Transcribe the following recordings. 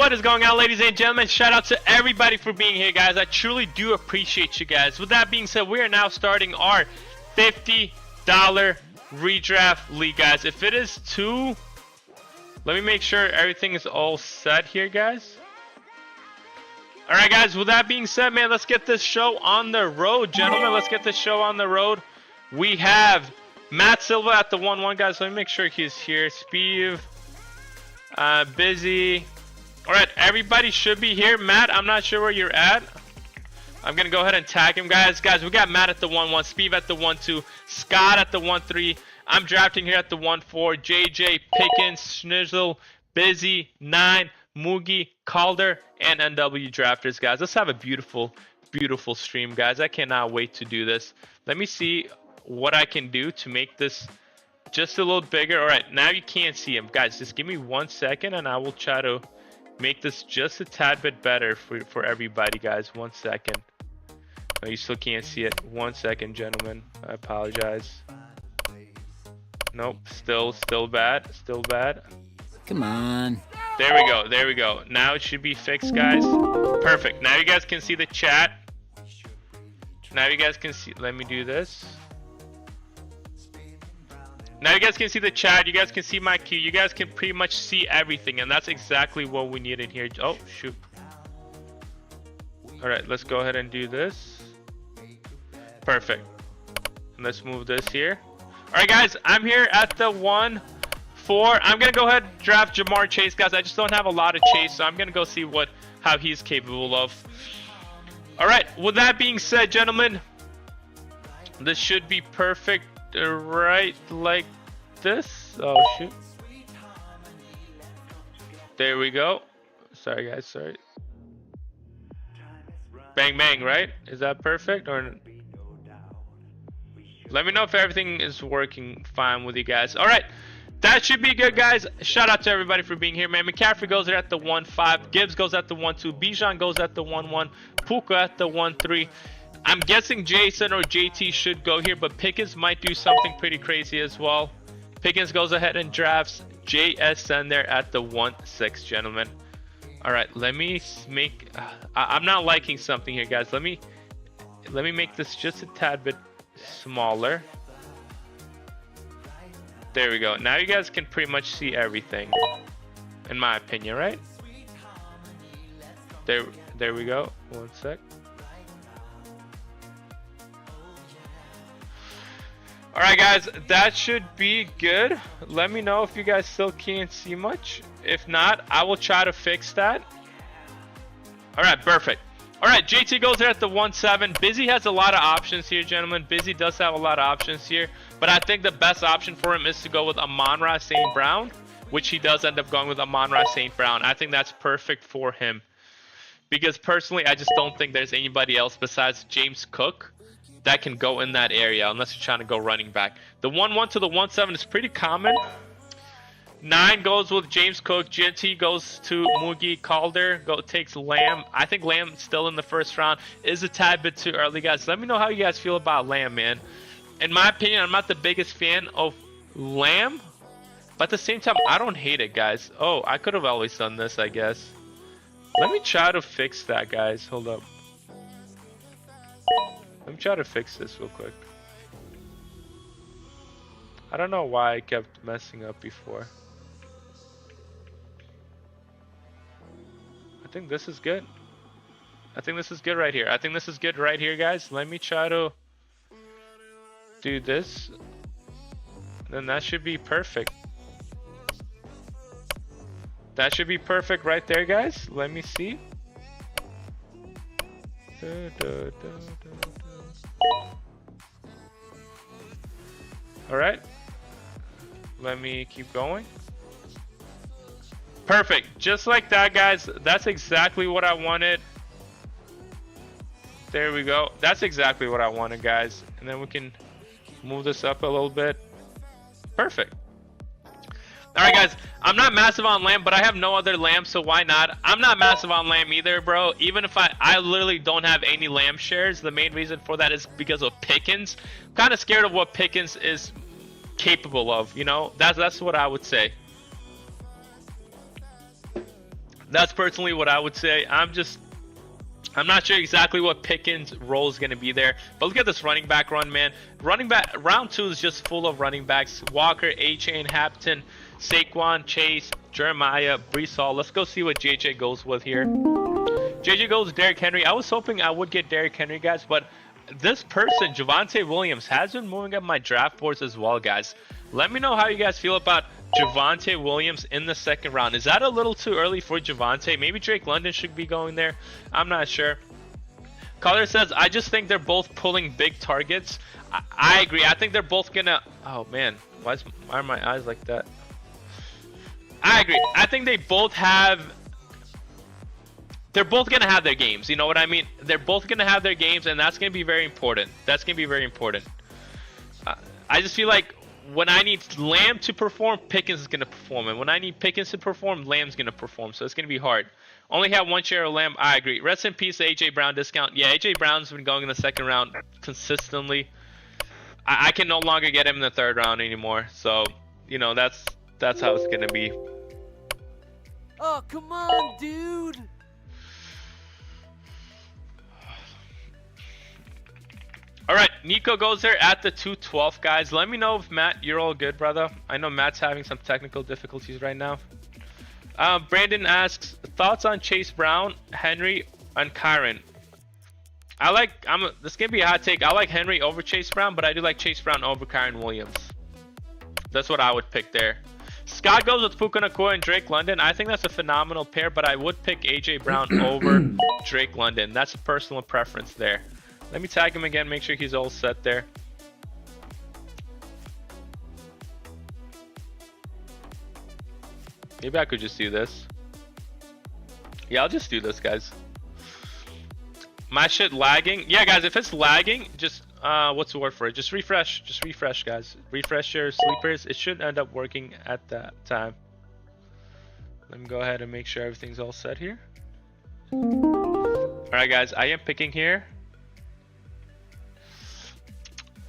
What is going on, ladies and gentlemen? Shout out to everybody for being here, guys. I truly do appreciate you guys. With that being said, we are now starting our $50 redraft league, guys. If it is too, let me make sure everything is all set here, guys. Alright, guys, with that being said, man, let's get this show on the road, gentlemen. Let's get this show on the road. We have Matt Silva at the 1-1, guys. Let me make sure he's here. Speeve, Busy. Alright, everybody should be here. Matt, I'm not sure where you're at. I'm going to go ahead and tag him, guys. Guys, we got Matt at the 1-1, Speeve at the 1-2, Scott at the 1-3. I'm drafting here at the 1-4, JJ, Pickens, Schnizzle, Busy, 9, Moogie, Calder, and NW Drafters, guys. Let's have a beautiful, beautiful stream, guys. I cannot wait to do this. Let me see what I can do to make this just a little bigger. All right, now you can't see him. Guys, just give me 1 second, and I will try to make this just a tad bit better for everybody, guys. 1 second. No, you still can't see it. 1 second, gentlemen. I apologize. Nope, still bad. Still bad. Come on. There we go. There we go. Now it should be fixed, guys. Perfect. Now you guys can see the chat. Now you guys can see. Let me do this. Now you guys can see the chat. You guys can see my queue. You guys can pretty much see everything, and that's exactly what we need in here. Oh, shoot. All right, let's go ahead and do this. Perfect. And let's move this here. All right, guys, I'm here at the 1-4. I'm gonna go ahead and draft Jamar Chase, guys. I just don't have a lot of Chase, so I'm gonna go see how he's capable of. All right, with that being said, gentlemen, this should be perfect. Right like this. Oh shoot. There we go. Sorry, guys. Sorry. Bang bang, right? Is that perfect? Or let me know if everything is working fine with you guys. All right, that should be good, guys. Shout out to everybody for being here, man. McCaffrey goes there at the 1-5. Gibbs goes at the 1-2. Bijan goes at the 1-1. Puka at the 1-3. I'm guessing Jason or JT should go here, but Pickens might do something pretty crazy as well. Pickens goes ahead and drafts JSN there at the 1-6, gentlemen. All right, let me make. I'm not liking something here, guys. Let me make this just a tad bit smaller. There we go. Now you guys can pretty much see everything, in my opinion, right? There we go. 1 sec. Alright, guys, that should be good. Let me know if you guys still can't see much. If not, I will try to fix that. Alright, perfect. Alright, JT goes there at the 1-7. Busy has a lot of options here, gentlemen. Busy does have a lot of options here. But I think the best option for him is to go with Amon-Ra St. Brown, which he does end up going with Amon-Ra St. Brown. I think that's perfect for him. Because personally, I just don't think there's anybody else besides James Cook that can go in that area unless you're trying to go running back. The 1-1 to the 1-7 is pretty common. 9 goes with James Cook. GNT goes to Moogie. Calder takes Lamb. I think Lamb still in the first round is a tad bit too early, guys. Let me know how you guys feel about Lamb, man. In my opinion, I'm not the biggest fan of Lamb, but at the same time, I don't hate it, guys. Oh, I could have always done this, I guess. Let me try to fix that, guys. Hold up. Let me try to fix this real quick. I don't know why I kept messing up before. I think this is good. I think this is good right here. I think this is good right here, guys. Let me try to do this. Then that should be perfect. That should be perfect right there, guys. Let me see. Alright, let me keep going. Perfect, just like that, guys. That's exactly what I wanted. There we go. That's exactly what I wanted, guys. And then we can move this up a little bit. Perfect. Alright, guys, I'm not massive on Lamb, but I have no other Lamb, so why not? I'm not massive on Lamb either, bro. Even if I literally don't have any Lamb shares. The main reason for that is because of Pickens. I'm kind of scared of what Pickens is capable of, you know? That's what I would say. That's personally what I would say. I'm not sure exactly what Pickens' role is going to be there, but look at this running back run, man. Running back round 2 is just full of running backs. Walker, A-Chain, Hampton, Saquon, Chase, Jeremiah, Brees Hall. Let's go see what JJ goes with here. JJ goes Derrick Henry. I was hoping I would get Derrick Henry, guys, but this person, Javonte Williams, has been moving up my draft boards as well, guys. Let me know how you guys feel about Javonte Williams in the 2nd round. Is that a little too early for Javonte? Maybe Drake London should be going there. I'm not sure. Caller says, I just think they're both pulling big targets. I agree. I think they're both gonna... Oh, man. Why are my eyes like that? I agree. I think they both have... They're both going to have their games. You know what I mean? They're both going to have their games, and that's going to be very important. That's going to be very important. I just feel like when I need Lamb to perform, Pickens is going to perform. And when I need Pickens to perform, Lamb's going to perform. So it's going to be hard. Only have one share of Lamb. I agree. Rest in peace, A.J. Brown discount. Yeah, A.J. Brown's been going in the 2nd round consistently. I can no longer get him in the 3rd round anymore. So, you know, that's how it's going to be. Oh, come on, dude. All right, Nico goes there at the 212, guys. Let me know if Matt, you're all good, brother. I know Matt's having some technical difficulties right now. Brandon asks, thoughts on Chase Brown, Henry, and Kyren? This can be a hot take. I like Henry over Chase Brown, but I do like Chase Brown over Kyren Williams. That's what I would pick there. Scott goes with Puka Nacua and Drake London. I think that's a phenomenal pair, but I would pick AJ Brown over Drake London. That's a personal preference there. Let me tag him again, make sure he's all set there. Maybe I could just do this. Yeah, I'll just do this, guys. My shit lagging. Yeah, guys, if it's lagging, just, what's the word for it? Just refresh. Just refresh, guys. Refresh your sleepers. It should end up working at that time. Let me go ahead and make sure everything's all set here. Alright, guys, I am picking here.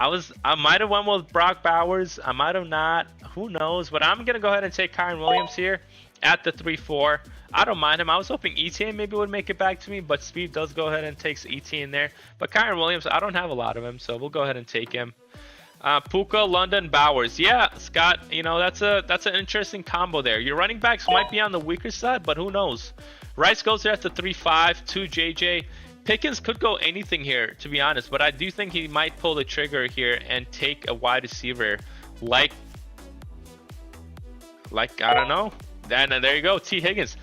I might have went with Brock Bowers. I might have not. Who knows? But I'm going to go ahead and take Kyren Williams here at the 3-4. I don't mind him. I was hoping ETN maybe would make it back to me, but Speed does go ahead and takes ETN there. But Kyren Williams, I don't have a lot of him, so we'll go ahead and take him. Puka, London, Bowers. Yeah, Scott, you know, that's an interesting combo there. Your running backs might be on the weaker side, but who knows? Rice goes there at the 3-5, 2 JJ. Pickens could go anything here, to be honest, but I do think he might pull the trigger here and take a wide receiver like I don't know. And there you go, T. Higgins.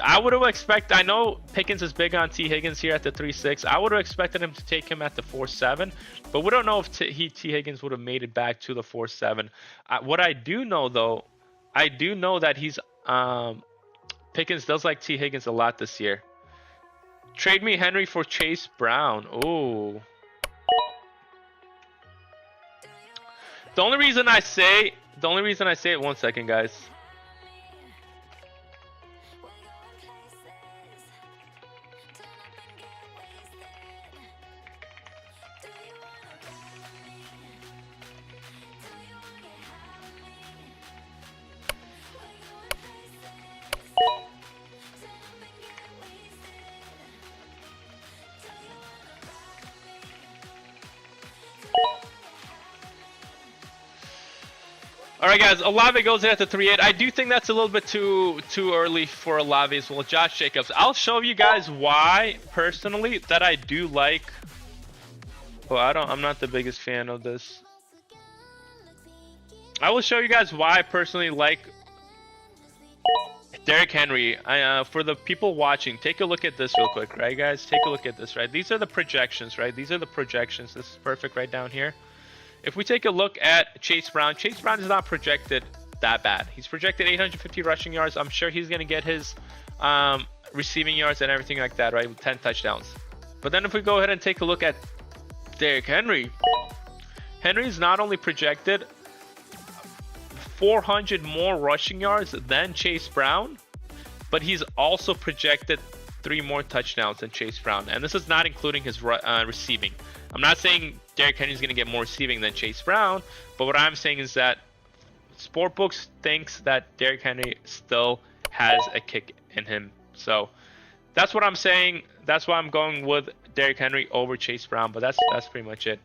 I would have expected, I know Pickens is big on T. Higgins here at the 3-6. I would have expected him to take him at the 4-7, but we don't know if T. Higgins would have made it back to the 4-7. What I do know, though, I do know that he's Pickens does like T. Higgins a lot this year. Trade me Henry for Chase Brown. Ooh. The only reason I say it, 1 second, guys. Alright, guys, Olave goes in at the 3-8. I do think that's a little bit too early for Olave as well. Josh Jacobs. I'll show you guys why, personally, that I do like... Well, I'm not the biggest fan of this. I will show you guys why I personally like Derrick Henry. For the people watching, take a look at this real quick, right, guys? Take a look at this, right? These are the projections, right? These are the projections. This is perfect right down here. If we take a look at Chase Brown is not projected that bad. He's projected 850 rushing yards. I'm sure he's going to get his receiving yards and everything like that, right? With 10 touchdowns. But then if we go ahead and take a look at Derrick Henry. Henry's not only projected 400 more rushing yards than Chase Brown, but he's also projected 3 more touchdowns than Chase Brown. And this is not including his receiving. I'm not saying Derrick Henry's going to get more receiving than Chase Brown, but what I'm saying is that Sportbooks thinks that Derrick Henry still has a kick in him So that's what I'm saying. That's why I'm going with Derrick Henry over Chase Brown. But that's pretty much it.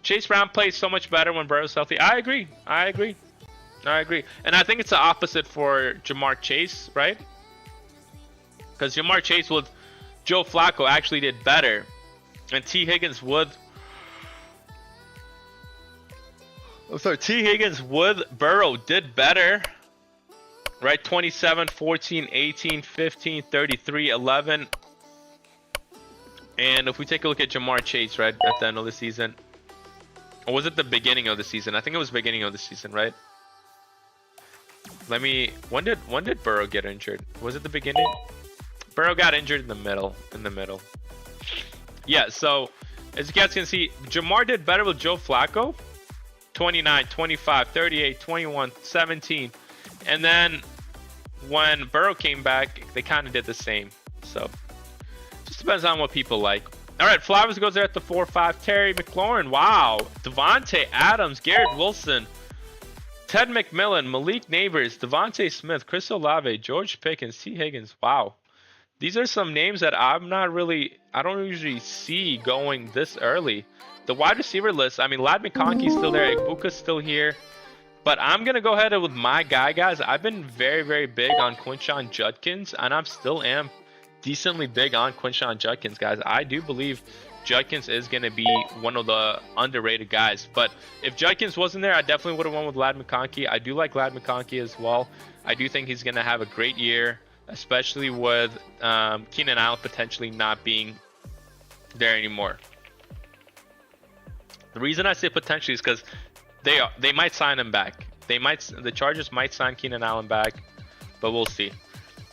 Chase Brown plays so much better when Burrow's healthy. I agree. And I think it's the opposite for Jamar Chase, right? Because Jamar Chase with Joe Flacco actually did better. And T. Higgins with Burrow did better. Right? 27, 14, 18, 15, 33, 11. And if we take a look at Jamar Chase, right, at the end of the season. Or was it the beginning of the season? I think it was beginning of the season, right? When did Burrow get injured? Was it the beginning? Burrow got injured in the middle. Yeah, so as you guys can see, Jamar did better with Joe Flacco. 29, 25, 38, 21, 17. And then when Burrow came back, they kind of did the same. So just depends on what people like. All right, Flowers goes there at the 4-5. Terry McLaurin, wow. Devontae Adams, Garrett Wilson, Ted McMillan, Malik Neighbors, Devontae Smith, Chris Olave, George Pickens, T. Higgins. Wow. These are some names that I don't usually see going this early. The wide receiver list, I mean, Ladd McConkey's still there. Igbuka's still here. But I'm going to go ahead with my guy, guys. I've been very, very big on Quinshon Judkins, and I still am decently big on Quinshon Judkins, guys. I do believe Judkins is going to be one of the underrated guys. But if Judkins wasn't there, I definitely would have won with Ladd McConkey. I do like Ladd McConkey as well. I do think he's going to have a great year, especially with Keenan Allen potentially not being there anymore. The reason I say potentially is because they might sign him back. The Chargers might sign Keenan Allen back, but we'll see.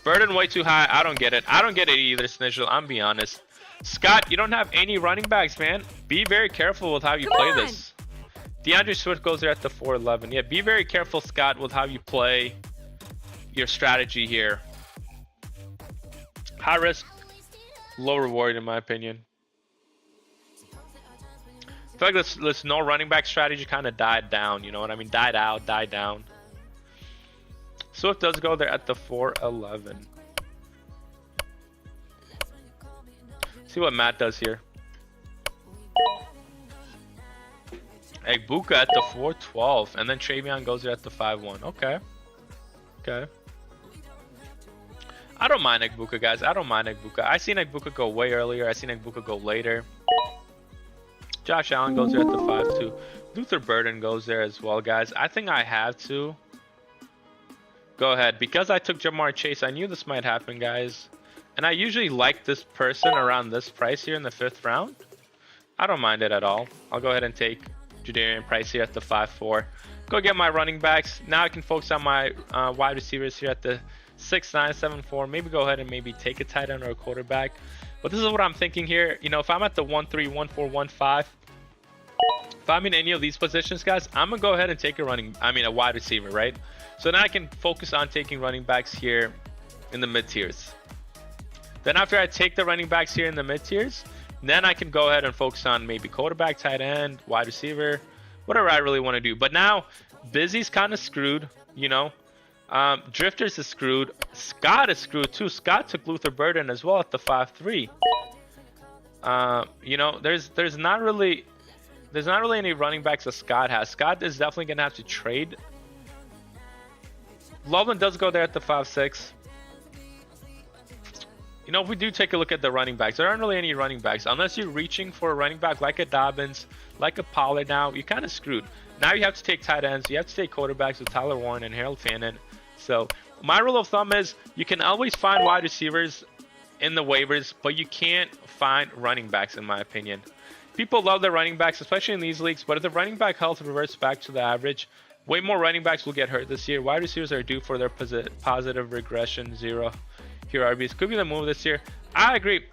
Burden way too high. I don't get it. I don't get it either, Snitchel. I'm being honest. Scott, you don't have any running backs, man. Be very careful with how you play this. DeAndre Swift goes there at the 4-11. Yeah, be very careful, Scott, with how you play your strategy here. High risk, low reward, in my opinion. I feel like this no running back strategy kind of died down. You know what I mean? Died out, died down. Swift does go there at the 4-11. See what Matt does here. Egbuka at the 4-12. And then Travion goes there at the 5-1. Okay. Okay. I don't mind Egbuka, guys. I don't mind Egbuka. I seen Egbuka go way earlier. I seen Egbuka go later. Josh Allen goes there at the 5-2. Luther Burden goes there as well, guys. I think I have to go ahead. Because I took Jamar Chase, I knew this might happen, guys. And I usually like this person around this price here in the 5th round. I don't mind it at all. I'll go ahead and take Jadarian Price here at the 5-4. Go get my running backs. Now I can focus on my wide receivers here at the 6-9, 7-4. Maybe go ahead and maybe take a tight end or a quarterback. But this is what I'm thinking here. You know, if I'm at the 1-3, 1-4, 1-5, if I'm in any of these positions, guys, I'm going to go ahead and take a wide receiver, right? So now I can focus on taking running backs here in the mid-tiers. Then after I take the running backs here in the mid-tiers, then I can go ahead and focus on maybe quarterback, tight end, wide receiver, whatever I really want to do. But now, Busy's kind of screwed, you know. Drifters is screwed. Scott is screwed too. Scott took Luther Burden as well at the 5-3. You know, there's not really any running backs that Scott has. Scott is definitely gonna have to trade. Loveland does go there at the 5-6. You know, if we do take a look at the running backs, there aren't really any running backs. Unless you're reaching for a running back like a Dobbins, like a Pollard now, you're kind of screwed. Now you have to take tight ends. You have to take quarterbacks with Tyler Warren and Harold Fannin. So my rule of thumb is you can always find wide receivers in the waivers, but you can't find running backs, in my opinion. People love their running backs, especially in these leagues, but if the running back health reverts back to the average, way more running backs will get hurt this year. Wide receivers are due for their positive regression, 0 pure RBs. Could be the move this year. I agree,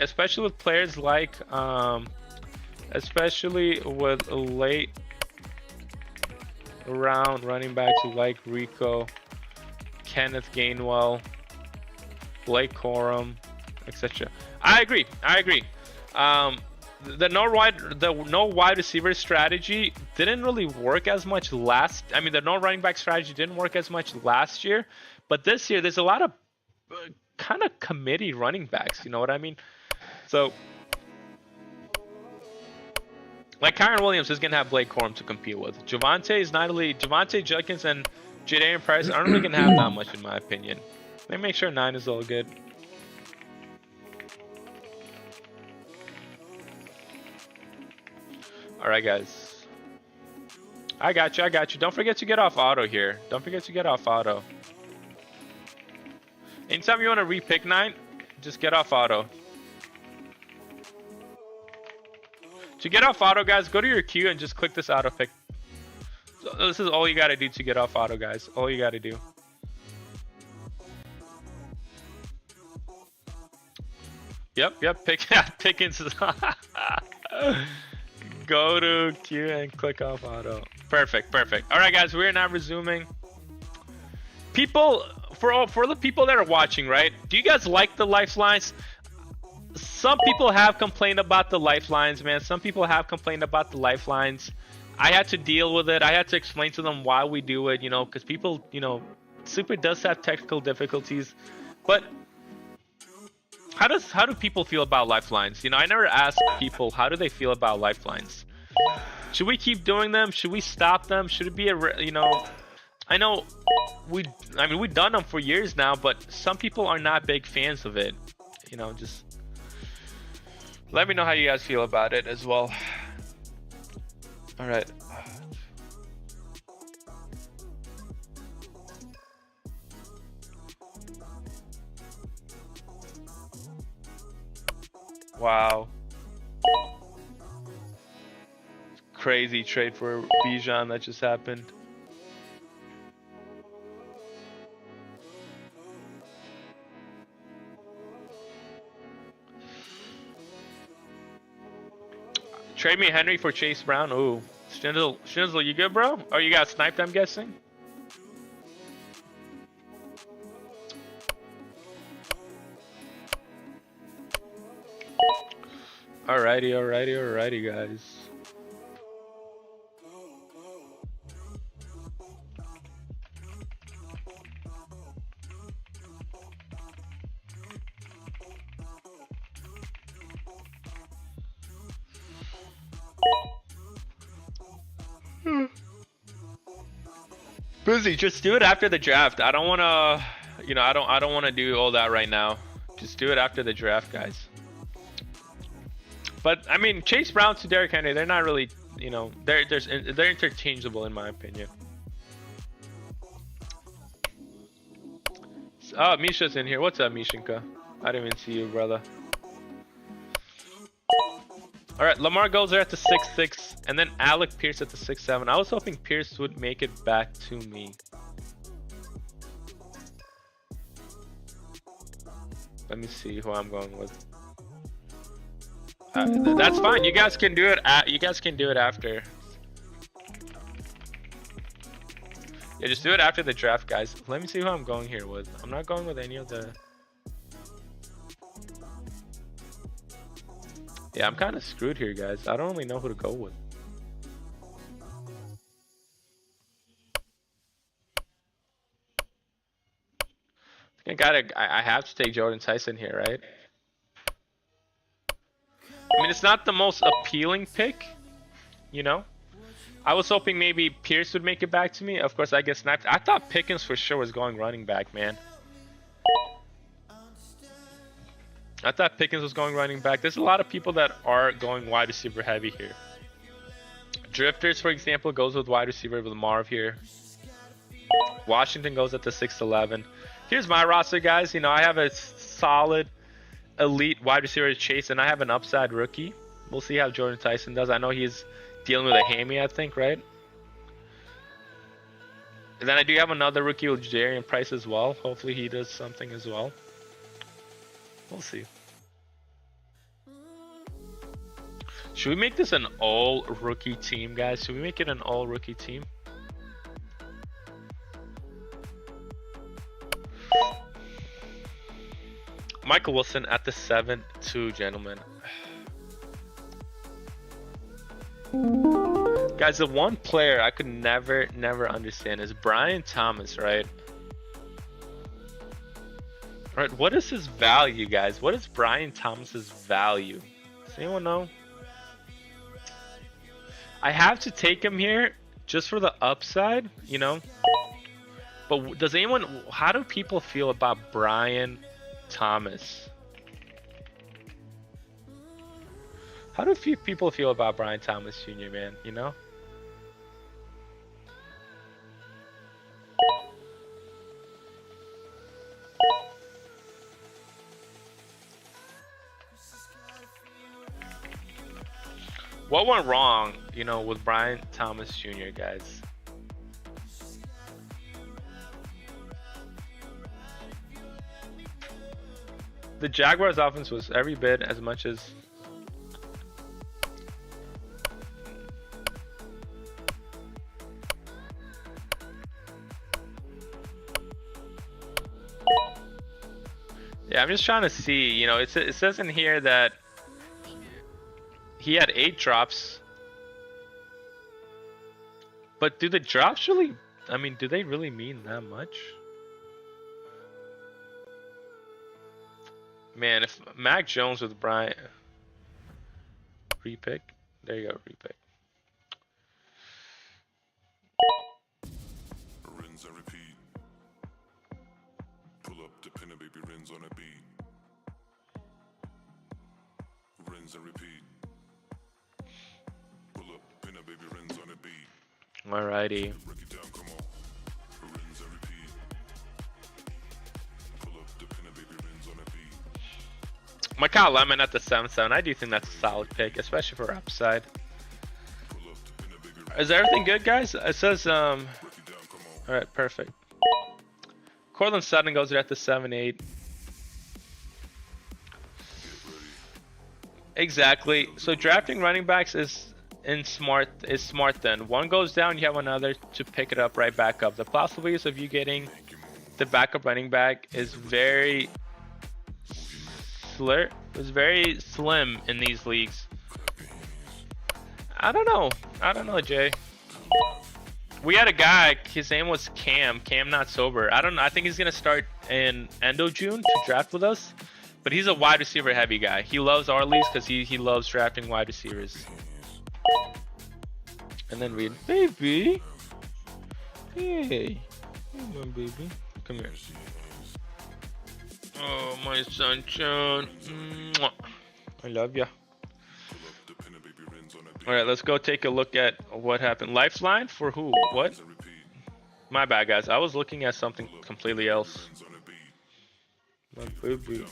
especially with players like, especially with late round running backs like Rico, Kenneth Gainwell, Blake Corum, etc. I agree. The no wide receiver strategy didn't really work as much the no running back strategy didn't work as much last year, but this year there's a lot of kind of committee running backs. You know what I mean? So, like Kyron Williams is gonna have Blake Corum to compete with. Javonte is not really Javonte Judkins and Jaden Price aren't really gonna have that much in my opinion. Let me make sure 9 is all good. All right, guys. I got you. I got you. Don't forget to get off auto here. Don't forget to get off auto. Anytime you want to repick 9, just get off auto. To get off auto, guys, go to your queue and just click this auto pick. So this is all you gotta do to get off auto, guys. All you gotta do. Yep. Pickens. Go to queue and click off auto. Perfect. All right, guys, we're now resuming. People, for the people that are watching, right? Do you guys like the lifelines? Some people have complained about the lifelines, man. Some people have complained about the lifelines. I had to deal with it. I had to explain to them why we do it, you know, because people, you know, Super does have technical difficulties. But how do people feel about lifelines? You know, I never asked people how do they feel about lifelines. Should we keep doing them? Should we stop them? Should it be a, you know, I know we've done them for years now, but some people are not big fans of it. You know, just let me know how you guys feel about it as well. All right. Wow. Crazy trade for Bijan that just happened. Trade me Henry for Chase Brown. Ooh. Schnitzel, you good, bro? Oh, you got sniped, I'm guessing? Alrighty, guys. Busy, just do it after the draft. I don't want to, you know, I don't want to do all that right now. Just do it after the draft, guys. But I mean, Chase Brown to Derrick Henry, they're not really, you know, they're interchangeable in my opinion. Oh, Misha's in here. What's up, Mishinka? I didn't even see you, brother. All right, Lamar goes there at the 6'6", and then Alec Pierce at the 6'7". I was hoping Pierce would make it back to me. Let me see who I'm going with. That's fine. You guys can do it. You guys can do it after. Yeah, just do it after the draft, guys. Let me see who I'm going here with. I'm not going with any of the. Yeah, I'm kind of screwed here, guys. I don't really know who to go with. I have to take Jordan Tyson here, right? I mean, it's not the most appealing pick, you know? I was hoping maybe Pierce would make it back to me. Of course, I get sniped. I thought Pickens for sure was going running back, man. I thought Pickens was going running back. There's a lot of people that are going wide receiver heavy here. Drifters, for example, goes with wide receiver with Marv here. Washington goes at the 6'11". Here's my roster, guys. You know, I have a solid elite wide receiver Chase, and I have an upside rookie. We'll see how Jordan Tyson does. I know he's dealing with a hammy, I think, right? And then I do have another rookie with Jarian Price as well. Hopefully he does something as well. We'll see. Should we make this an all rookie team, guys? Should we make it an all rookie team? Michael Wilson at the 7-2, gentlemen. Guys, the one player I could never understand is Brian Thomas, right? All right, what is his value, guys? What is Brian Thomas's value? Does anyone know? I have to take him here just for the upside, you know. But does anyone? How do people feel about Brian Thomas? How do people feel about Brian Thomas Jr., man? You know? What went wrong, you know, with Brian Thomas Jr., guys? The Jaguars offense was every bit as much as yeah, I'm just trying to see, you know, it says in here that he had 8 drops. But do the drops really, I mean, do they really mean that much? Man, if Mac Jones with Brian repick, there you go, repick. Rinse and repeat. Pull up the pin and baby rinse on a beat. Rinse and repeat. Pull up pin and baby rinse on a beat. Alrighty. Break it down, come on. Rinse and repeat. Pull up the pin and baby rinse on a beat. Mikal Lemon at the 7-7. I do think that's a solid pick, especially for upside. Pull up the pin and baby rinse. Is everything good, guys? It says Break it down, come on. Alright, perfect. Cortland Sutton goes there at the 7-8. Exactly. So drafting running backs is smart then. One goes down, you have another to pick it up right back up. The possibilities of you getting the backup running back is very slim in these leagues. I don't know, Jay. We had a guy, his name was Cam Not Sober. I don't know, I think he's gonna start in end of June to draft with us. But he's a wide receiver heavy guy. He loves our leagues because he loves drafting wide receivers. And then read, baby. Hey. Come on, baby. Come here. Oh, my sunshine. Mwah. I love ya. Alright, let's go take a look at what happened. Lifeline for who? What? My bad, guys. I was looking at something completely else. My baby.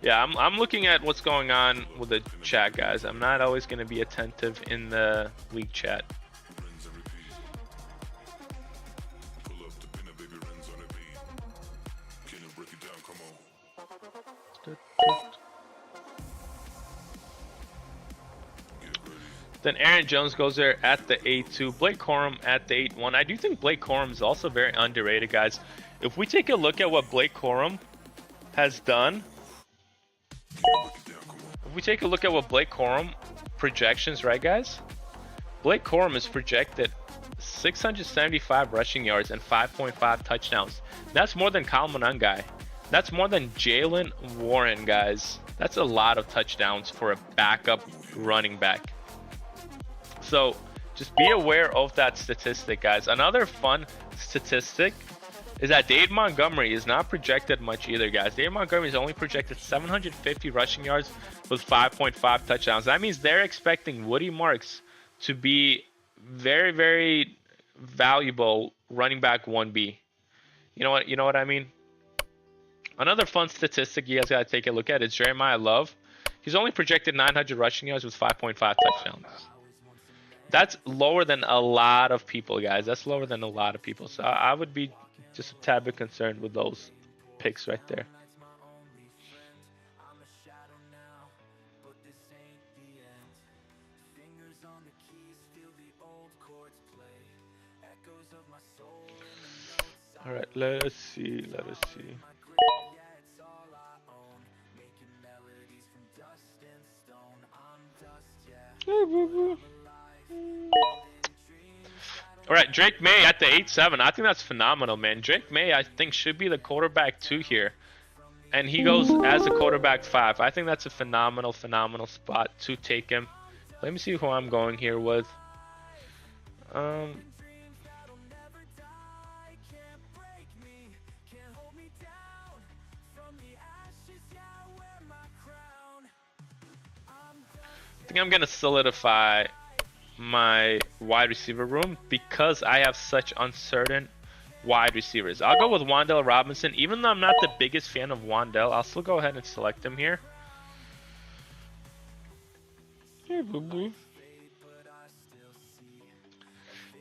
Yeah, I'm looking at what's going on with the chat, guys. I'm not always going to be attentive in the league chat. Then Aaron Jones goes there at the 8-2. Blake Corum at the 8-1. I do think Blake Corum is also very underrated, guys. If we take a look at what Blake Corum has done, if we take a look at what Blake Corum projections, right, guys? Blake Corum is projected 675 rushing yards and 5.5 touchdowns. That's more than Kyle Monangai. That's more than Jaylen Warren, guys. That's a lot of touchdowns for a backup running back. So just be aware of that statistic, guys. Another fun statistic is that Dave Montgomery is not projected much either, guys. Dave Montgomery is only projected 750 rushing yards with 5.5 touchdowns. That means they're expecting Woody Marks to be very, very valuable running back 1B. You know what I mean? Another fun statistic you guys gotta take a look at is Jeremiah Love. He's only projected 900 rushing yards with 5.5 touchdowns. That's lower than a lot of people, guys. That's lower than a lot of people. So I would be just a tad bit concerned with those picks right there. All right, let us see. All right, Drake May at the 8-7. I think that's phenomenal, man. Drake May, I think, should be the quarterback 2 here. And he goes as a quarterback 5. I think that's a phenomenal spot to take him. Let me see who I'm going here with. I think I'm going to solidify my wide receiver room because I have such uncertain wide receivers. I'll go with Wan'Dale Robinson. Even though I'm not the biggest fan of Wan'Dale, I'll still go ahead and select him here. And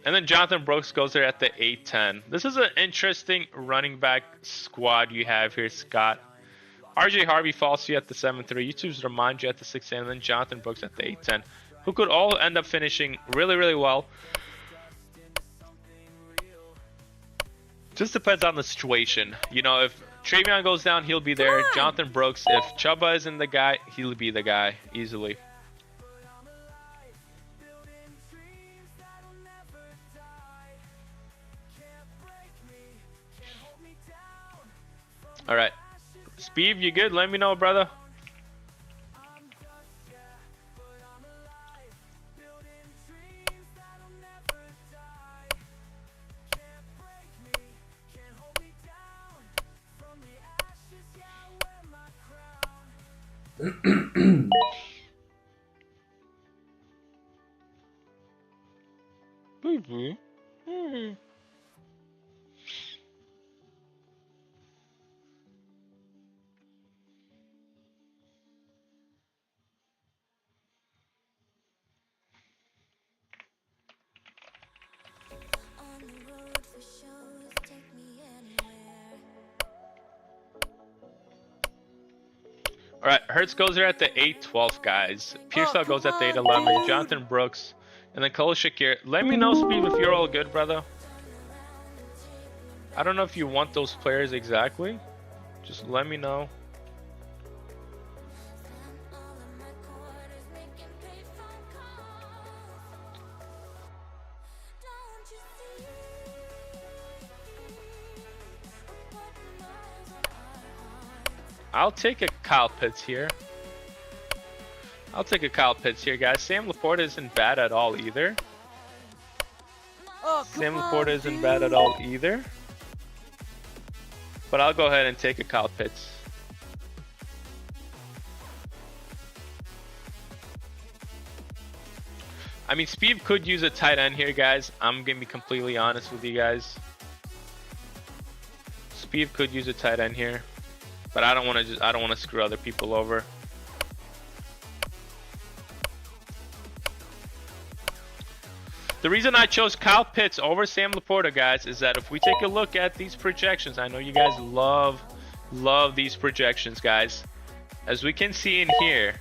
then Jonathan Brooks goes there at the 8-10. This is an interesting running back squad you have here, Scott. RJ Harvey falls to you at the 7-3. YouTube's Ramondre at the 6-10. And then Jonathan Brooks at the 8-10. Who could all end up finishing really well. Just depends on the situation. You know, if Travion goes down, he'll be there. Jonathan Brooks, if Chuba isn't the guy, he'll be the guy easily. All right. Speed, you good? Let me know, brother. All right, Hurts goes there at the 8-12, guys. Pearsall goes at the 8-11. Jonathan Brooks, and then Khalil Shakir. Let me know, Speed, if you're all good, brother. I don't know if you want those players exactly. Just let me know. I'll take a Kyle Pitts here. Guys. Sam Laporta isn't bad at all either. Sam Laporta isn't bad at all either. But I'll go ahead and take a Kyle Pitts. I mean, Speed could use a tight end here, guys. I'm gonna be completely honest with you guys. Speed could use a tight end here. But I don't want to screw other people over. The reason I chose Kyle Pitts over Sam Laporta, guys, is that if we take a look at these projections, I know you guys love these projections, guys. As we can see in here,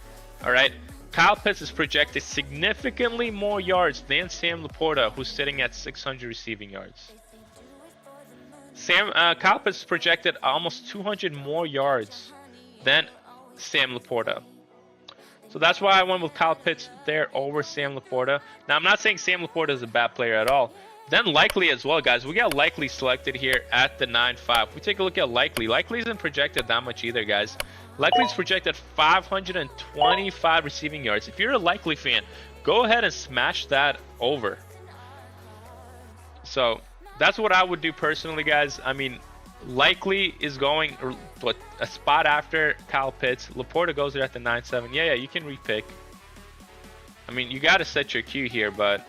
all right, Kyle Pitts is projected significantly more yards than Sam Laporta, who's sitting at 600 receiving yards. Kyle Pitts is projected almost 200 more yards than Sam Laporta. So that's why I went with Kyle Pitts there over Sam Laporta. Now, I'm not saying Sam Laporta is a bad player at all. Then Likely as well, guys. We got Likely selected here at the 9-5. If we take a look at Likely isn't projected that much either, guys. Likely's projected 525 receiving yards. If you're a Likely fan, go ahead and smash that over. So that's what I would do personally, guys. I mean, Likely is going a spot after Kyle Pitts. Laporta goes there at the 9-7. Yeah, you can repick. I mean, you got to set your queue here, but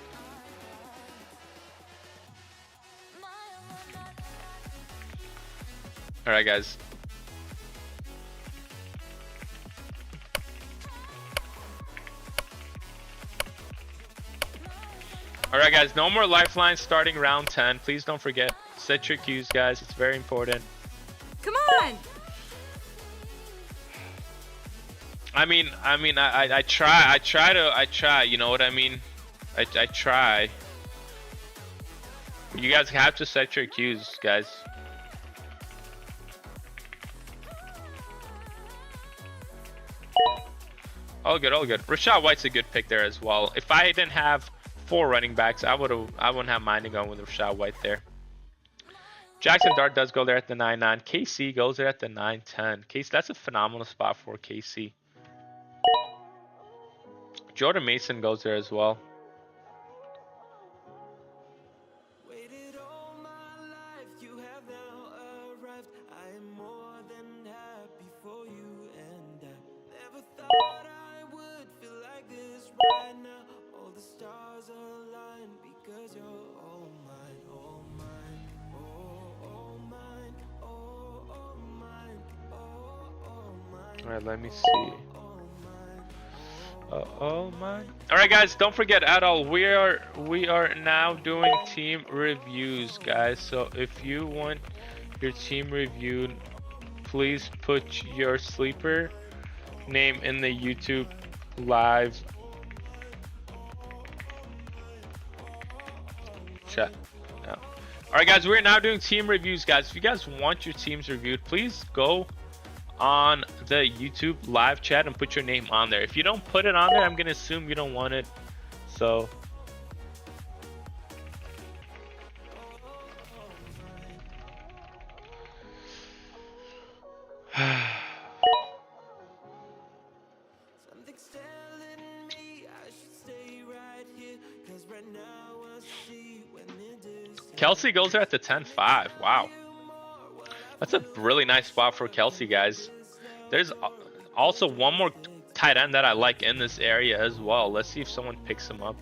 all right, guys. All right, guys. No more lifelines starting round 10. Please don't forget. Set your queues, guys. It's very important. Come on. I try. You know what I mean? I try. You guys have to set your queues, guys. All good. Rachaad White's a good pick there as well. If I didn't have 4 running backs. I wouldn't have minded going with Rachaad White there. Jackson Dart does go there at the 9-9. KC goes there at the 9-10. KC, that's a phenomenal spot for KC. Jordan Mason goes there as well. Waited all my life, you have now arrived. I am more than happy for you, and I never thought I would feel like this right now. All the stars align because you're all mine, all mine, all mine, all mine, all mine. All right, let me see. Oh my! All right, guys, don't forget at all. We are now doing team reviews, guys. So if you want your team reviewed, please put your sleeper name in the YouTube live chat. No. All right, guys, we're now doing team reviews, guys. If you guys want your teams reviewed, please go on the YouTube live chat and put your name on there. If you don't put it on there, I'm gonna assume you don't want it. So Something's telling me I should stay right here, 'cause right now I see when it is. Kelsey goes there at the 10-5. Wow. That's a really nice spot for Kelsey, guys. There's also one more tight end that I like in this area as well. Let's see if someone picks him up.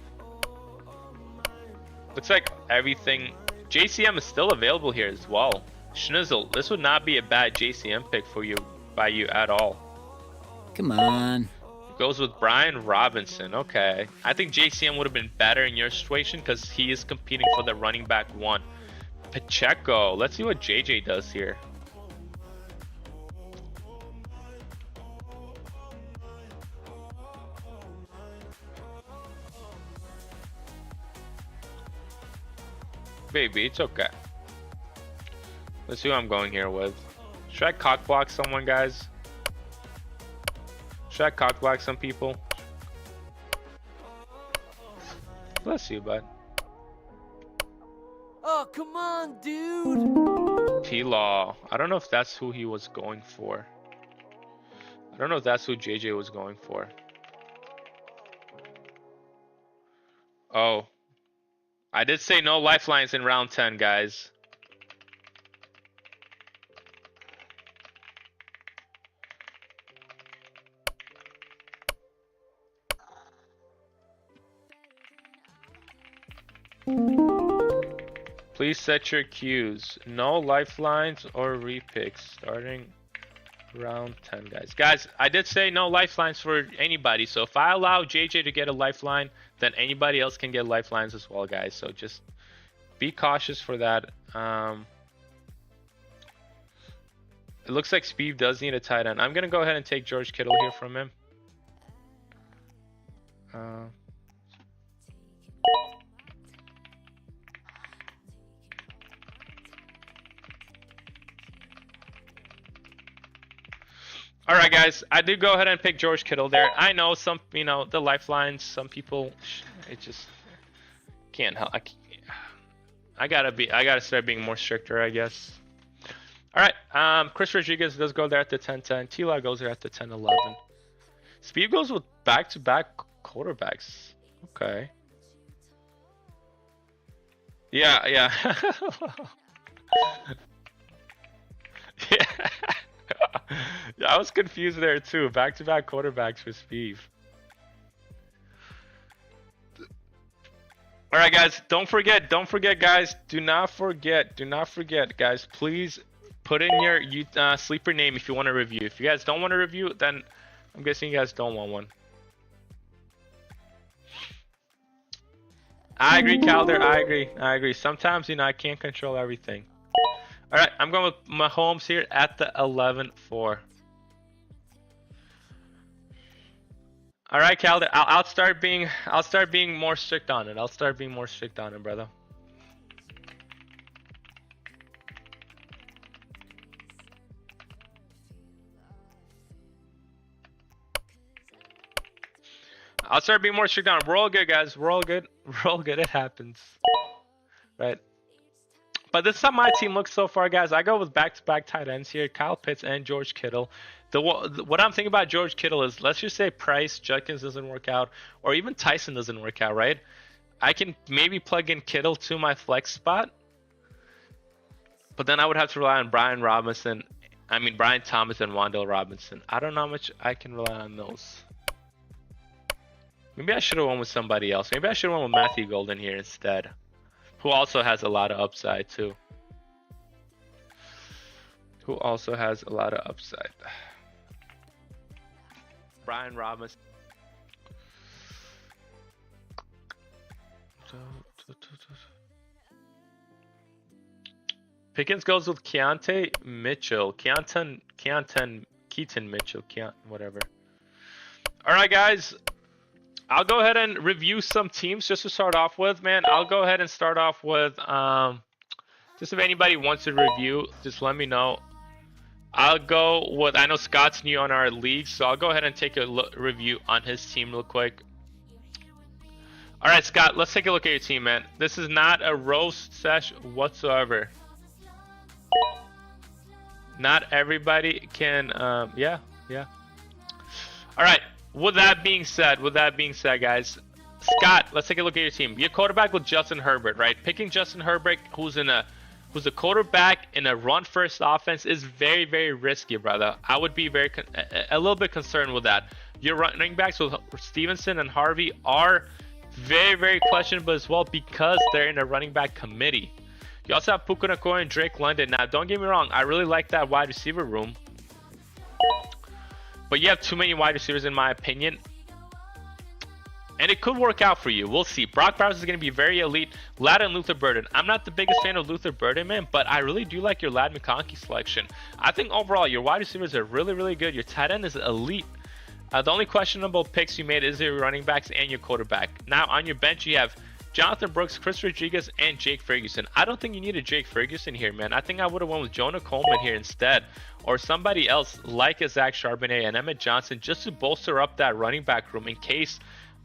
Looks like everything. JCM is still available here as well. Schnizzle, this would not be a bad JCM pick for you by you at all. Come on. Goes with Brian Robinson. Okay. I think JCM would have been better in your situation because he is competing for the running back 1. Pacheco. Let's see what JJ does here. Baby, it's okay. Let's see who I'm going here with. Should I cock block someone, guys? Should I cock block some people? Bless you, bud. Oh, come on, dude. T-Law. I don't know if that's who he was going for. I don't know if that's who JJ was going for. Oh. I did say no lifelines in round 10, guys. Please set your cues. No lifelines or repicks starting round 10, guys. Guys, I did say no lifelines for anybody. So if I allow JJ to get a lifeline, then anybody else can get lifelines as well, guys. So just be cautious for that. It looks like Speed does need a tight end. I'm going to go ahead and take George Kittle here from him. All right, guys, I did go ahead and pick George Kittle there. I know some, the lifelines, some people, it just can't help. I gotta start being more stricter, I guess. All right, Chris Rodriguez does go there at the 10-10. T-Law goes there at the 10-11. Speed goes with back-to-back quarterbacks. Okay. Yeah. Yeah. Yeah, I was confused there too. Back-to-back quarterbacks for Speed. All right, guys. Don't forget, guys. Do not forget, guys. Please put in your sleeper name if you want to review. If you guys don't want to review, then I'm guessing you guys don't want one. I agree, Calder. I agree. Sometimes, I can't control everything. All right, I'm going with Mahomes here at the 11-4. All right, Calder. I'll start being more strict on it. I'll start being more strict on it, brother. I'll start being more strict on it. We're all good, guys. We're all good. We're all good. It happens. Right. But this is how my team looks so far, guys. I go with back-to-back tight ends here, Kyle Pitts and George Kittle. What I'm thinking about George Kittle is, let's just say Price, Judkins doesn't work out, or even Tyson doesn't work out, right? I can maybe plug in Kittle to my flex spot, but then I would have to rely on Brian Thomas and Wan'Dale Robinson. I don't know how much I can rely on those. Maybe I should have went with somebody else. Maybe I should have went with Matthew Golden here instead, who also has a lot of upside too. Brian Robinson. Pickens goes with Keaton Mitchell. Keaton Mitchell. Whatever. All right, guys. I'll go ahead and review some teams just to start off with, man. I'll go ahead and start off with, just if anybody wants to review, just let me know. I'll go with, I know Scott's new on our league, so I'll go ahead and take a review on his team real quick. All right, Scott, let's take a look at your team, man. This is not a roast sesh whatsoever. Not everybody can, yeah. All right. With that being said, guys, Scott, let's take a look at your team. Your quarterback with Justin Herbert, right? Picking Justin Herbert, who's a quarterback in a run-first offense, is very, very risky, brother. I would be a little bit concerned with that. Your running backs with Stevenson and Harvey are very, very questionable as well because they're in a running back committee. You also have Puka Nacua and Drake London. Now, don't get me wrong, I really like that wide receiver room. But you have too many wide receivers in my opinion. And it could work out for you. We'll see. Brock Bowers is going to be very elite. Ladd and Luther Burden. I'm not the biggest fan of Luther Burden, man, but I really do like your Ladd McConkey selection. I think overall your wide receivers are really, really good. Your tight end is elite. The only questionable picks you made is your running backs and your quarterback. Now on your bench you have Jonathan Brooks, Chris Rodriguez, and Jake Ferguson. I don't think you need a Jake Ferguson here, man. I think I would have went with Jonah Coleman here instead, or somebody else like a Zach Charbonnet and Emmett Johnson, just to bolster up that running back room in case,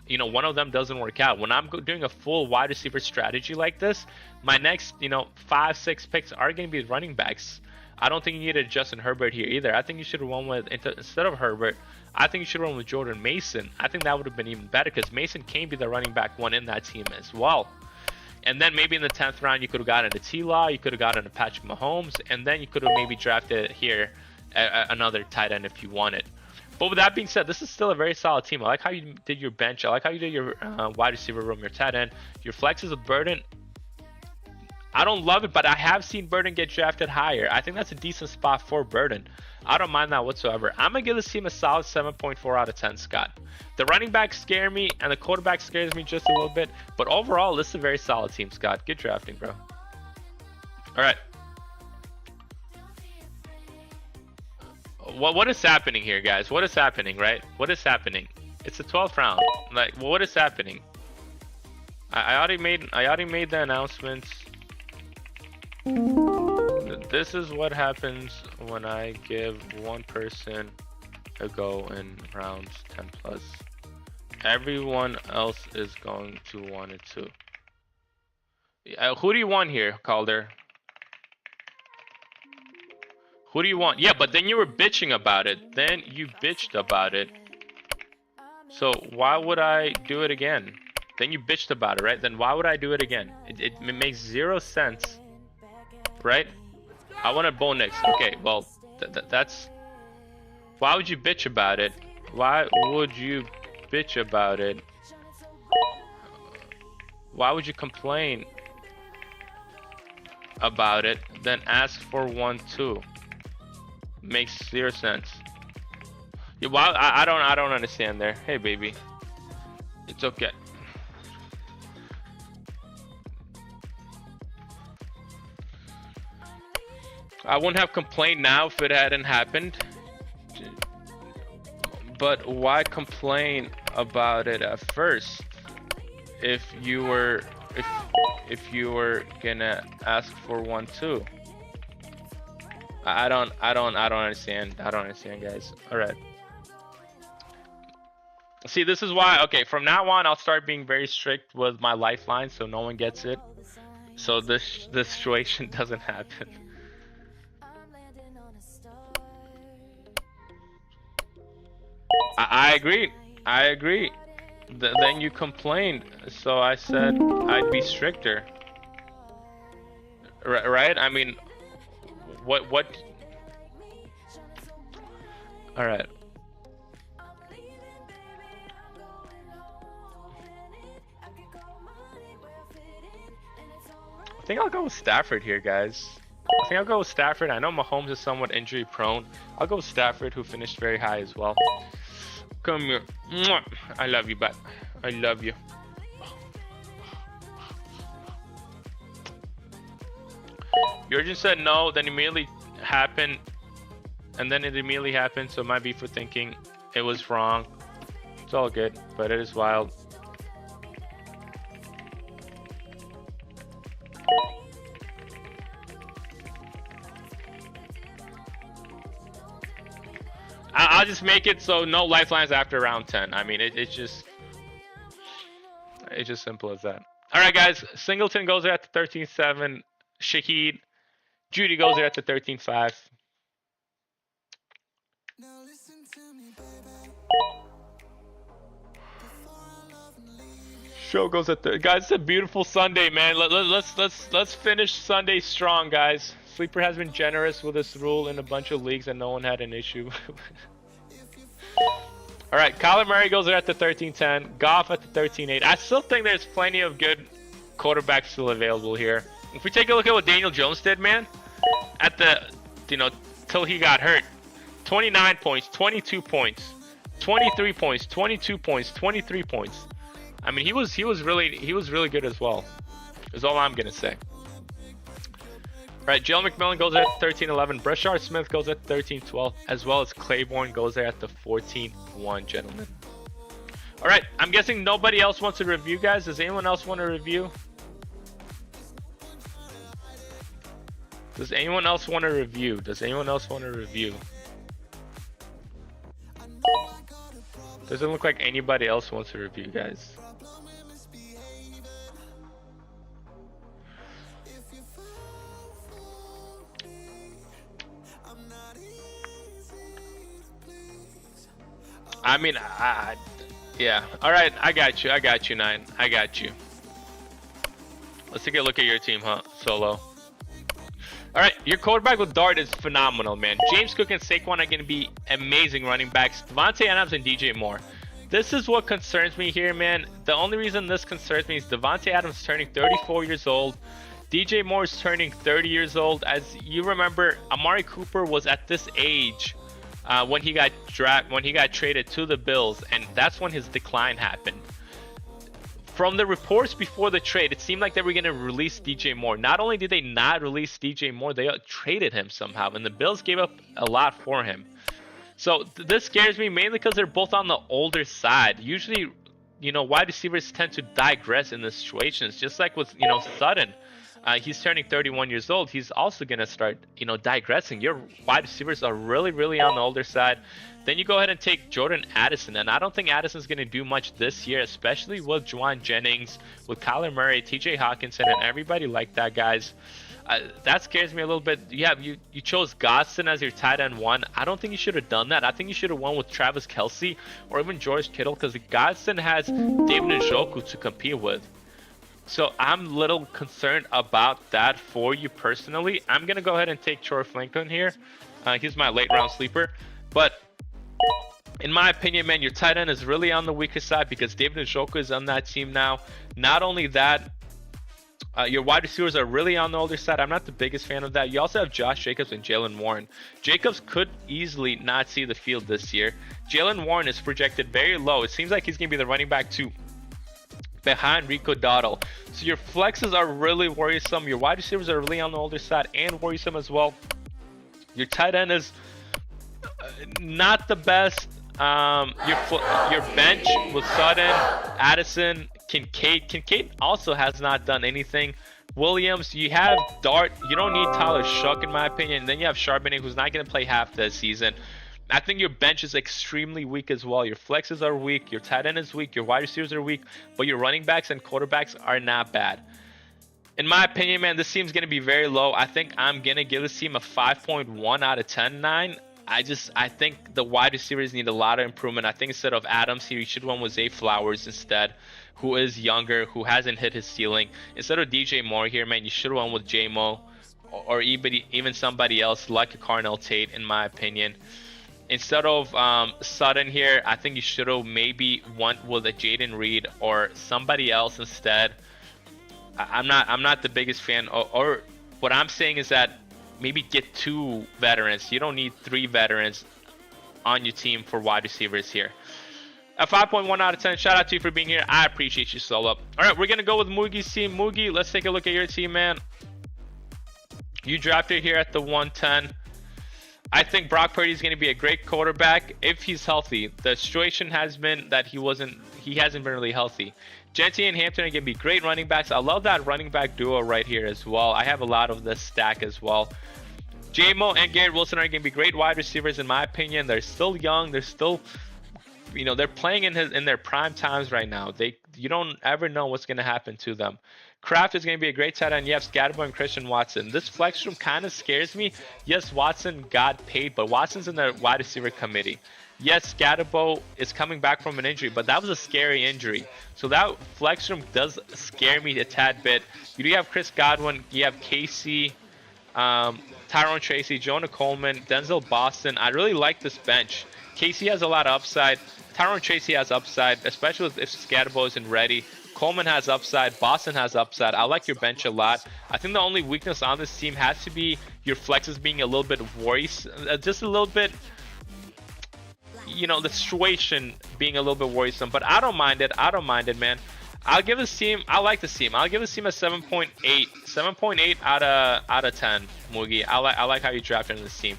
you know, one of them doesn't work out. When I'm doing a full wide receiver strategy like this, my next, 5-6 picks are going to be running backs. I don't think you need a Justin Herbert here either. I think you should have won with, instead of Herbert, I think you should have won with Jordan Mason. I think that would have been even better because Mason can be the running back one in that team as well. And then maybe in the 10th round, you could have gotten a T-Law, you could have gotten a Patrick Mahomes, and then you could have maybe drafted here another tight end if you wanted. But with that being said, this is still a very solid team. I like how you did your bench. I like how you did your wide receiver room, your tight end, your flexes with Burden. I don't love it, but I have seen Burden get drafted higher. I think that's a decent spot for Burden. I don't mind that whatsoever. I'm going to give this team a solid 7.4 out of 10, Scott. The running backs scare me, and the quarterback scares me just a little bit. But overall, this is a very solid team, Scott. Good drafting, bro. All right. What is happening here, guys? What is happening, right? What is happening? It's the 12th round. Like, what is happening? I already made the announcements. This is what happens when I give one person a go in rounds 10 plus. Everyone else is going to want it too. Who do you want here, Calder? Who do you want? Yeah, but then you were bitching about it. Then you bitched about it. So why would I do it again? Then you bitched about it, right? Then why would I do it again? It makes zero sense, right? I wanted Bo Nix. Okay, well, that's... Why would you bitch about it? Why would you bitch about it? Why would you complain about it, then ask for one too? Makes zero sense. Yeah, well, I don't understand there. Hey, baby. It's okay. I wouldn't have complained now if it hadn't happened. But why complain about it at first if you were gonna ask for one too? I don't understand. I don't understand, guys. All right. See, this is why. Okay, from now on, I'll start being very strict with my lifeline, so no one gets it. So this situation doesn't happen. I agree. I agree. Then you complained, so I said I'd be stricter. Right? I mean, what? All right. I think I'll go with Stafford here, guys. I think I'll go with Stafford. I know Mahomes is somewhat injury prone. I'll go with Stafford, who finished very high as well. Come here. Mwah. I love you, but I love you. Jurgen said no, then immediately happened, and then it immediately happened, so it might be for thinking it was wrong. It's all good, but it is wild. I'll just make it so no lifelines after round 10. I mean, it's just simple as that. All right, guys. Singleton goes there at the 13-7. Shaheed. Judy goes there at the 13-5. Show goes at the guys. It's a beautiful Sunday, man. Let's finish Sunday strong, guys. Sleeper has been generous with this rule in a bunch of leagues, and no one had an issue. All right, Kyler Murray goes there at the 13-10. Goff at the 13-8. I still think there's plenty of good quarterbacks still available here. If we take a look at what Daniel Jones did, man, at the till he got hurt, 29 points, 22 points, 23 points, 22 points, 23 points. I mean, he was really good as well. Is all I'm gonna say. All right, Jalen McMillan goes at 13-11. Brashard Smith goes at 13-12, as well as Claiborne goes there at the 14-1, gentlemen. All right, I'm guessing nobody else wants to review, guys. Does anyone else want to review? Does anyone else want to review? Doesn't look like anybody else wants to review, guys. I mean, yeah. All right, I got you, Nine. I got you. Let's take a look at your team, huh, Solo? All right, your quarterback with Dart is phenomenal, man. James Cook and Saquon are going to be amazing running backs. Devontae Adams and DJ Moore. This is what concerns me here, man. The only reason this concerns me is Devontae Adams turning 34 years old. DJ Moore is turning 30 years old. As you remember, Amari Cooper was at this age when he got traded to the Bills, and that's when his decline happened. From the reports before the trade, it seemed like they were going to release DJ Moore. Not only did they not release DJ Moore, they traded him somehow, and the Bills gave up a lot for him. So this scares me mainly because they're both on the older side. Usually, wide receivers tend to digress in the situations, just like with, Sutton. He's turning 31 years old. He's also going to start, digressing. Your wide receivers are really, really on the older side. Then you go ahead and take Jordan Addison, and I don't think Addison's going to do much this year, especially with Juwan Jennings, with Kyler Murray, TJ Hawkinson, and everybody like that, guys. That scares me a little bit. You chose Godson as your tight end 1. I don't think you should have done that. I think you should have won with Travis Kelce or even George Kittle, because Godson has David Njoku to compete with. So I'm a little concerned about that for you personally. I'm going to go ahead and take Troy Franklin here. He's my late round sleeper. But in my opinion, man, your tight end is really on the weaker side because David Njoku is on that team now. Not only that, your wide receivers are really on the older side. I'm not the biggest fan of that. You also have Josh Jacobs and Jaylen Warren. Jacobs could easily not see the field this year. Jaylen Warren is projected very low. It seems like he's going to be the running back 2 behind Rico Dowdle. So your flexes are really worrisome. Your wide receivers are really on the older side and worrisome as well. Your tight end is not the best. Your bench with Sutton, Addison, Kincaid. Kincaid also has not done anything. Williams, you have Dart. You don't need Tyler Shough, in my opinion. And then you have Charbonnet, who's not going to play half the season. I think your bench is extremely weak as well. Your flexes are weak, your tight end is weak, your wide receivers are weak, but your running backs and quarterbacks are not bad. In my opinion, man, this team's going to be very low. I think I'm going to give this team a 5.1 out of 10, 9. I think the wide receivers need a lot of improvement. I think instead of Adams here, you should run with Zay Flowers instead, who is younger, who hasn't hit his ceiling. Instead of DJ Moore here, man, you should run with J-Mo or even somebody else like a Carnell Tate, in my opinion. Instead of Sutton here, I think you should have maybe went with a Jaden Reed or somebody else instead. I'm not the biggest fan, or what I'm saying is that maybe get 2 veterans. You don't need 3 veterans on your team for wide receivers here. A 5.1 out of 10. Shout out to you for being here. I appreciate you, Solo. All right, we're gonna go with Moogie's team. Moogie, let's take a look at your team, man. You drafted here at the 110. I think Brock Purdy is going to be a great quarterback if he's healthy. The situation has been that he hasn't been really healthy. Genty and Hampton are going to be great running backs. I love that running back duo right here as well. I have a lot of this stack as well. J-Mo and Garrett Wilson are going to be great wide receivers in my opinion. They're still young. They're still, they're playing in their prime times right now. You don't ever know what's going to happen to them. Kraft is going to be a great tight end. You have Scatterbo and Christian Watson. This flex room kind of scares me. Yes, Watson got paid, but Watson's in the wide receiver committee. Yes, Scatterbo is coming back from an injury, but that was a scary injury. So that flex room does scare me a tad bit. You do have Chris Godwin. You have Casey, Tyrone Tracy, Jonah Coleman, Denzel Boston. I really like this bench. Casey has a lot of upside. Tyrone Tracy has upside, especially if Scatterbo isn't ready. Coleman has upside. Boston has upside. I like your bench a lot. I think the only weakness on this team has to be your flexes being a little bit worrisome. Just a little bit, the situation being a little bit worrisome. But I don't mind it. Man. I'll give this team, I like this team. I'll give this team a 7.8. 7.8 out of 10, Moogie. I like how you drafted in this team.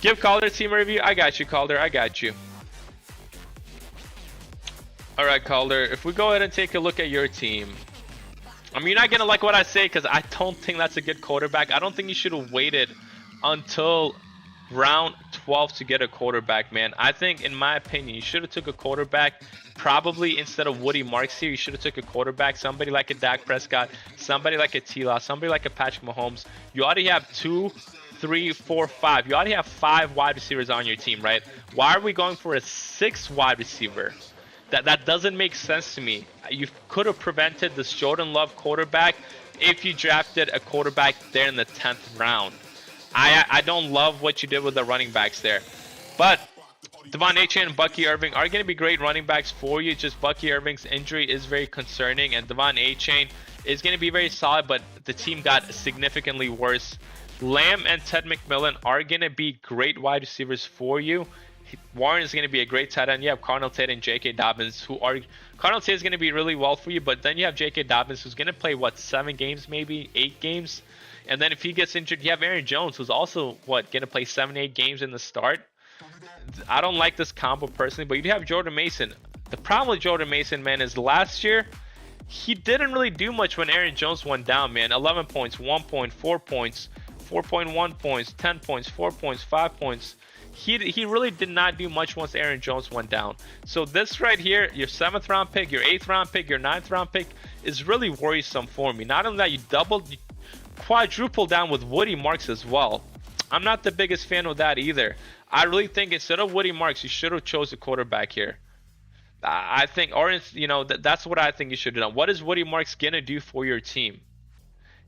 Give Calder team a review. I got you, Calder. I got you. All right, Calder, if we go ahead and take a look at your team. I mean, you're not going to like what I say because I don't think that's a good quarterback. I don't think you should have waited until round 12 to get a quarterback, man. I think, in my opinion, you should have took a quarterback probably instead of Woody Marks here. You should have took a quarterback, somebody like a Dak Prescott, somebody like a T-Law, somebody like a Patrick Mahomes. You already have 2, 3, 4, 5. You already have 5 wide receivers on your team, right? Why are we going for a 6th wide receiver? That doesn't make sense to me. You could have prevented this Jordan Love quarterback if you drafted a quarterback there in the 10th round. I don't love what you did with the running backs there. But Devon Achane and Bucky Irving are going to be great running backs for you. Just Bucky Irving's injury is very concerning, and Devon Achane is going to be very solid, but the team got significantly worse. Lamb and Ted McMillan are going to be great wide receivers for you. Warren is going to be a great tight end. You have Carnell Tate and J.K. Dobbins, Carnell Tate is going to be really well for you, but then you have J.K. Dobbins, who's going to play, 7 games, maybe 8 games. And then if he gets injured, you have Aaron Jones, who's also, going to play 7, 8 games in the start. I don't like this combo personally, but you do have Jordan Mason. The problem with Jordan Mason, man, is last year, he didn't really do much when Aaron Jones went down, man. 11 points, 1 point, 4 points, 4.1 points, 10 points, 4 points, 5 points. He really did not do much once Aaron Jones went down. So this right here, your 7th round pick, your 8th round pick, your 9th round pick is really worrisome for me. Not only that, you quadrupled down with Woody Marks as well. I'm not the biggest fan of that either. I really think instead of Woody Marks, you should have chose a quarterback here. I think, that's what I think you should have done. What is Woody Marks gonna do for your team?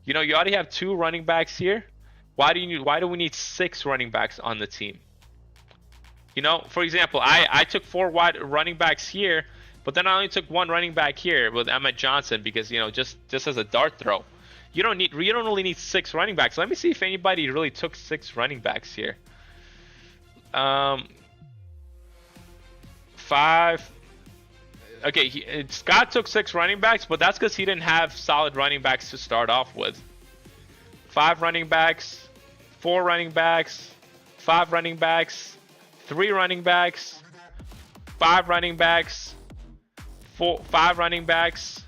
You already have 2 running backs here. Why do we need 6 running backs on the team? For example, I took 4 wide running backs here, but then I only took 1 running back here with Emmett Johnson because, just as a dart throw. You don't really need 6 running backs. Let me see if anybody really took 6 running backs here. 5. Okay, Scott took 6 running backs, but that's because he didn't have solid running backs to start off with. 5 running backs, 4 running backs, 5 running backs, 3 running backs, 5 running backs, 5 running backs,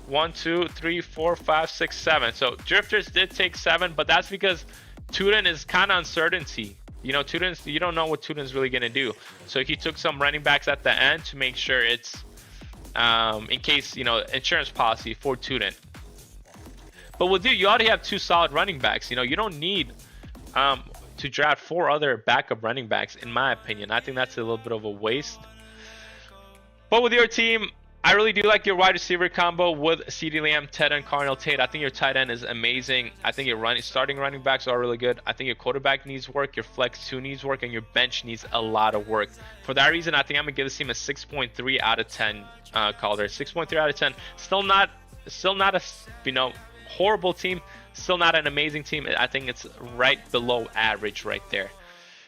1, 2, 3, 4, 5, 6, 7. So Drifters did take 7, but that's because Tuden is kind of uncertainty. You know, Tuden's, you don't know what Tuden's really gonna do. So he took some running backs at the end to make sure it's in case, you know, insurance policy for Tuden. But with you already have 2 solid running backs. You know, you don't need to draft 4 other backup running backs, in my opinion. I think that's a little bit of a waste. But with your team, I really do like your wide receiver combo with CeeDee Lamb, Ted, and Cardinal Tate. I think your tight end is amazing. I think your starting running backs are really good. I think your quarterback needs work, your flex 2 needs work, and your bench needs a lot of work. For that reason, I think I'm gonna give this team a 6.3 out of 10. Calder, 6.3 out of 10. Still not a, you know, horrible team. Still not an amazing team. I think it's right below average right there.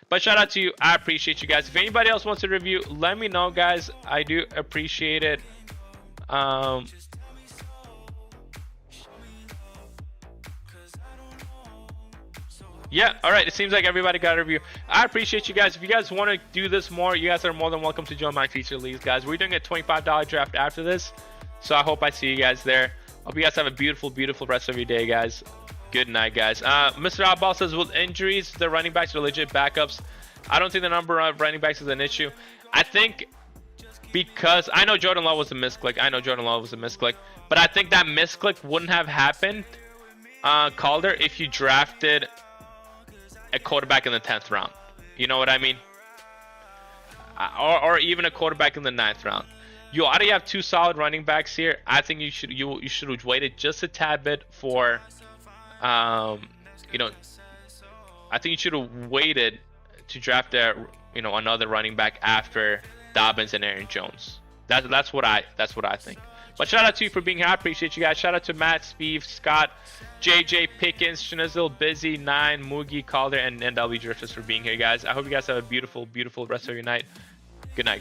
But shout out to you. I appreciate you guys. If anybody else wants to review, let me know, guys. I do appreciate it. Yeah, all right. It seems like everybody got a review. I appreciate you guys. If you guys want to do this more, you guys are more than welcome to join my feature leagues, guys. We're doing a $25 draft after this, so I hope I see you guys there. Hope you guys have a beautiful, beautiful rest of your day, guys. Good night, guys. Mr. Oddball says, with injuries, the running backs are legit backups. I don't think the number of running backs is an issue. I think because I know Jordan Love was a misclick. But I think that misclick wouldn't have happened, Calder, if you drafted a quarterback in the 10th round. You know what I mean? Or even a quarterback in the 9th round. You already have 2 solid running backs here. I think you should have waited just a tad bit for, you know, I think you should have waited to draft another running back after Dobbins and Aaron Jones. That's what I think. But shout out to you for being here. I appreciate you guys. Shout out to Matt, Steve, Scott, JJ, Pickens, Shanazil, Busy, 9, Moogie, Calder, and NW Drifters for being here, guys. I hope you guys have a beautiful, beautiful rest of your night. Good night.